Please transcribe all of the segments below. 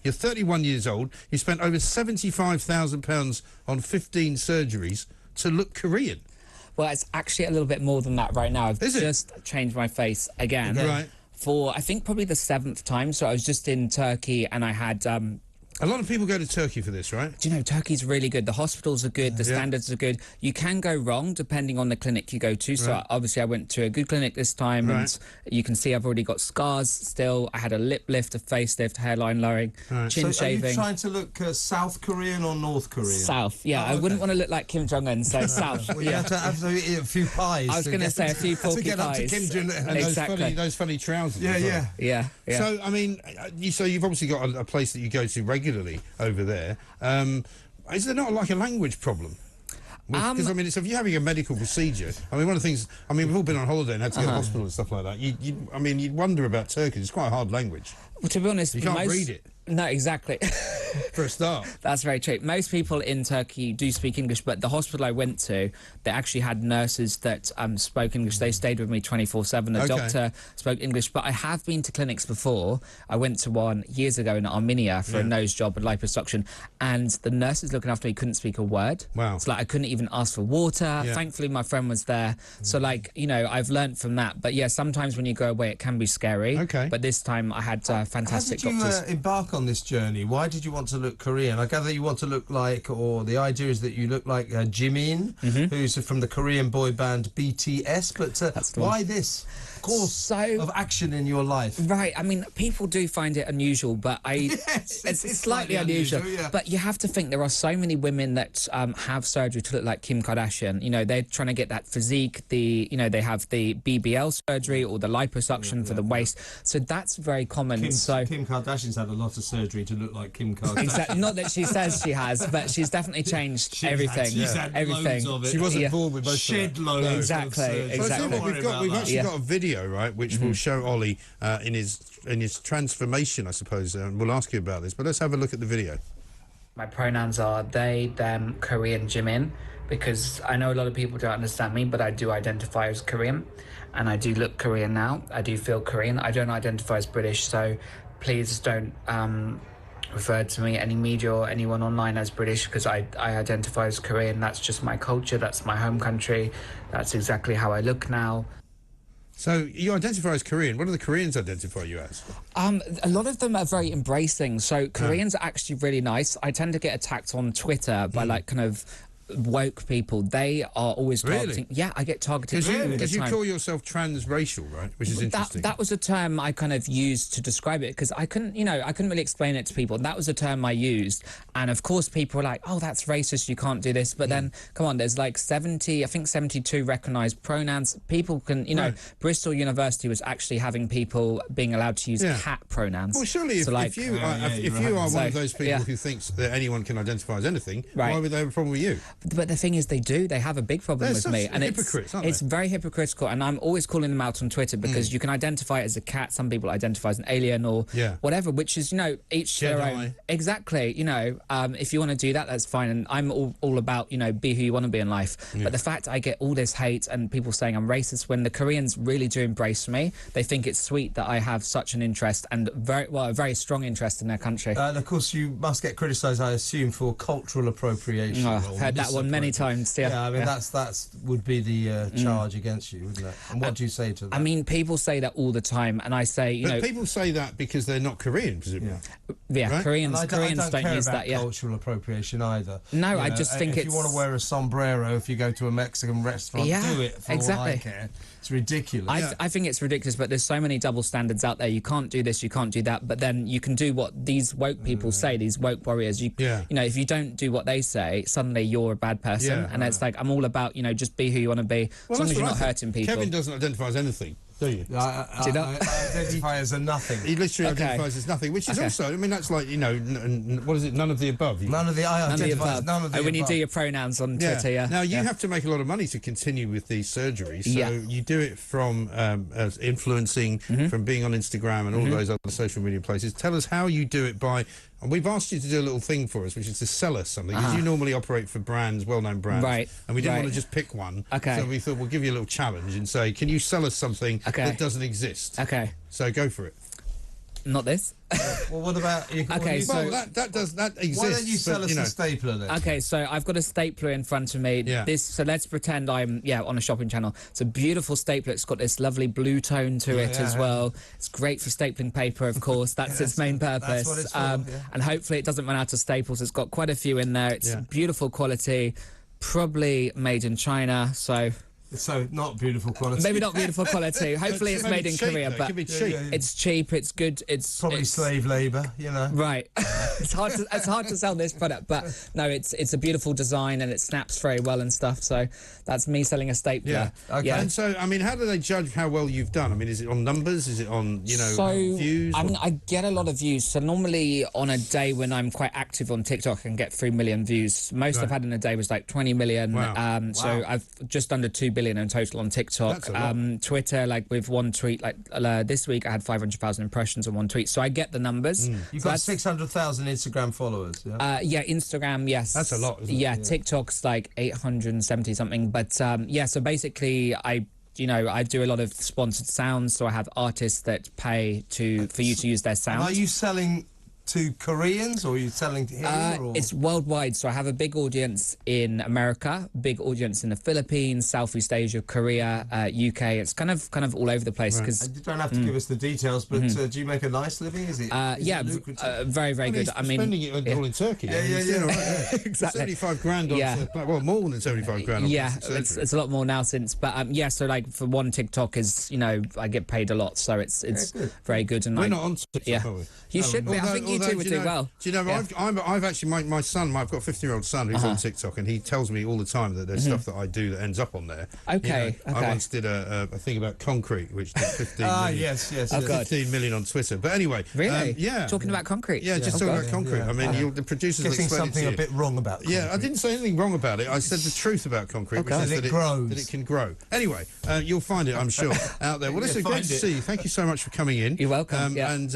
You're 31 years old. You spent over £75,000 on 15 surgeries to look Korean. Well, it's actually a little bit more than that right now. I've Is it? just changed my face again. Right. For, I think, probably the 7th time. So I was just in Turkey and I had... A lot of people go to Turkey for this, right? Do you know, Turkey's really good. The hospitals are good. The standards are good. You can go wrong depending on the clinic you go to. So obviously I went to a good clinic this time and you can see I've already got scars still. I had a lip lift, a facelift, hairline lowering, chin shaving. Are you trying to look South Korean or North Korean? South, yeah. I wouldn't want to look like Kim Jong-un, so South. Well, you have to eat a few pies. I was going to say a few porky to get up to pies. Kim Jong-un. Exactly. Those funny trousers. Yeah. So, I mean, so you've obviously got a place that you go to regularly over there. Is there not like a language problem? Because I mean, if you're having a medical procedure, I mean, one of the things, I mean, we've all been on holiday and had to go to the hospital and stuff like that. I mean, you'd wonder about Turkish. It's quite a hard language. Well, to be honest, you can't read it. No, exactly. For a start. That's very true. Most people in Turkey do speak English, but the hospital I went to, they actually had nurses that spoke English. They stayed with me 24/7. The doctor spoke English, but I have been to clinics before. I went to one years ago in Armenia for a nose job and liposuction, and the nurses looking after me couldn't speak a word. Wow. It's like I couldn't even ask for water. Thankfully, my friend was there. So, like, you know, I've learned from that. But yeah, sometimes when you go away, it can be scary. Okay. But this time I had fantastic doctors. How did you embark on this journey? Why did you want to look Korean? I gather you want to look like, or the idea is that you look like Jimin, who's from the Korean boy band BTS. But why this course of action in your life? Right, I mean, people do find it unusual, but it's slightly unusual. But you have to think there are so many women that have surgery to look like Kim Kardashian. You know, they're trying to get that physique. They have the BBL surgery or the liposuction for the waist. So that's very common. Kim Kardashian's had a lot of surgery to look like Kim Kardashian. Exactly. Not that she says she has, but she's definitely changed everything. She's had everything. loads of it. She wasn't bored with most Shed of loads. Exactly. So we've actually got a video, right, which will show Oli in his transformation, I suppose. We'll ask you about this, but let's have a look at the video. My pronouns are they, them, Korean, Jimin, because I know a lot of people don't understand me, but I do identify as Korean, and I do look Korean now. I do feel Korean. I don't identify as British, so please don't refer to me, any media or anyone online, as British, because I identify as Korean. That's just my culture. That's my home country. That's exactly how I look now. So you identify as Korean. What do the Koreans identify you as? A lot of them are very embracing. So Koreans are actually really nice. I tend to get attacked on Twitter by like kind of woke people. They are always targeting. Yeah, I get targeted. Because you call yourself transracial, right? Which is interesting. That was a term I kind of used to describe it, because I couldn't really explain it to people. That was a term I used, and of course people were like, "Oh, that's racist. You can't do this." But then, come on, there's like 72 recognised pronouns. People can, Bristol University was actually having people being allowed to use cat pronouns. Well, surely if you are one of those people who thinks that anyone can identify as anything, why would they have a problem with you? But the thing is, they have a big problem with me, and hypocrites, aren't they? It's very hypocritical, and I'm always calling them out on Twitter, because you can identify as a cat. Some people identify as an alien or whatever, which is each their own. Exactly. If you want to do that, that's fine, and I'm all about be who you want to be in life. But the fact I get all this hate and people saying I'm racist, when the Koreans really do embrace me, they think it's sweet that I have such an interest, and a very strong interest in their country. And of course, you must get criticised, I assume, for cultural appropriation. I've heard that one many times. I mean, that's would be the charge against you, wouldn't it? And what do you say to that? I mean, people say that all the time, and I say, but people say that because they're not Korean, presumably. Right? Koreans don't use that. Cultural appropriation either. No, I just think if you want to wear a sombrero if you go to a Mexican restaurant, do it. For all I care. It's ridiculous. I think it's ridiculous, but there's so many double standards out there. You can't do this, you can't do that, but then you can do what these woke people say, these woke warriors. If you don't do what they say, suddenly you're a bad person. And it's like, I'm all about, just be who you want to be, as long as you're not hurting people. Kevin doesn't identify as anything, do you? I identify as a nothing. He literally identifies as nothing, which is also, I mean, that's like, what is it, none of the above? None of the above. When you do your pronouns on Twitter, Now, you have to make a lot of money to continue with these surgeries, so you do it from influencing, from being on Instagram and all those other social media places. Tell us how you do it by... And we've asked you to do a little thing for us, which is to sell us something, because you normally operate for brands, well-known brands, right? And we didn't want to just pick one, so we thought we'll give you a little challenge and say, can you sell us something that doesn't exist? Okay. So go for it. Not this. Well, what about... Okay, so... Well, that exists. Why don't you sell but, us a stapler then? Okay, so I've got a stapler in front of me. Yeah. So let's pretend I'm on a shopping channel. It's a beautiful stapler. It's got this lovely blue tone to it as well. It's great for stapling paper, of course. That's its main purpose. That's what it's for, and hopefully it doesn't run out of staples. It's got quite a few in there. It's beautiful quality, probably made in China. So not beautiful quality. Maybe not beautiful quality. Hopefully it's made in Korea, though. but It could be cheap. it's cheap. It's good. It's Probably slave labour, you know. Right. It's hard to sell this product, but no, it's a beautiful design and it snaps very well and stuff. So that's me selling a stapler. Yeah. Okay. And so, I mean, how do they judge how well you've done? I mean, is it on numbers? Is it on, views? I get a lot of views. So normally on a day when I'm quite active on TikTok, I can get 3 million views. Most I've had in a day was like 20 million. Wow. So I've just under 2 billion in total on TikTok. That's a lot. Twitter, like with one tweet, like this week I had 500,000 impressions on one tweet. So I get the numbers. You've got 600,000 Instagram followers, yeah? Instagram, yes. That's a lot, isn't it? Yeah, TikTok's like 870 something. But so basically I do a lot of sponsored sounds. So I have artists that pay for you to use their sound. Are you selling to Koreans or are you selling here? It's worldwide. So I have a big audience in America, big audience in the Philippines, Southeast Asia, Korea, UK. It's kind of all over the place. Because You don't have to give us the details, but do you make a nice living? Is it lucrative? very, very good. I mean, spending it all in Turkey. Yeah. Exactly. 75 grand on, well, more than 75 grand on it's a lot more now since. But so like for one TikTok is, I get paid a lot. So it's very good. And we're not on TikTok, are we? You should be. I think you two would do well. Do you know, I've actually, my son, I've got a 15-year-old son who's on TikTok, and he tells me all the time that there's stuff that I do that ends up on there. Okay. I once did a thing about concrete, which did 15 million. Yes. 15 million on Twitter. But anyway. Really? Yeah. Talking about concrete? Yeah, just talking about concrete. Yeah. I mean, the producers Getting explain something it a to you. bit wrong about concrete. Yeah, I didn't say anything wrong about it. I said the truth about concrete, which is that it grows. that it can grow. Anyway, you'll find it, I'm sure, out there. Well, listen, great to see you. Thank you so much for coming in. You're welcome. And,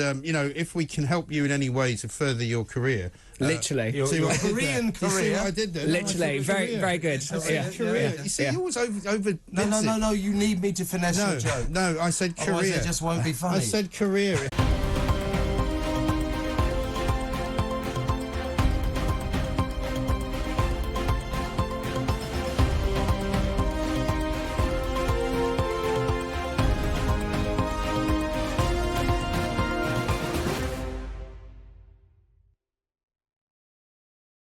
if we can help you in any way to further your career. Literally. Your Korean career. career. See what I did there? Literally. Very, very good. Career. You see, you always over. No, you need me to finesse your joke. No, I said career. Otherwise it just won't be funny. I said career.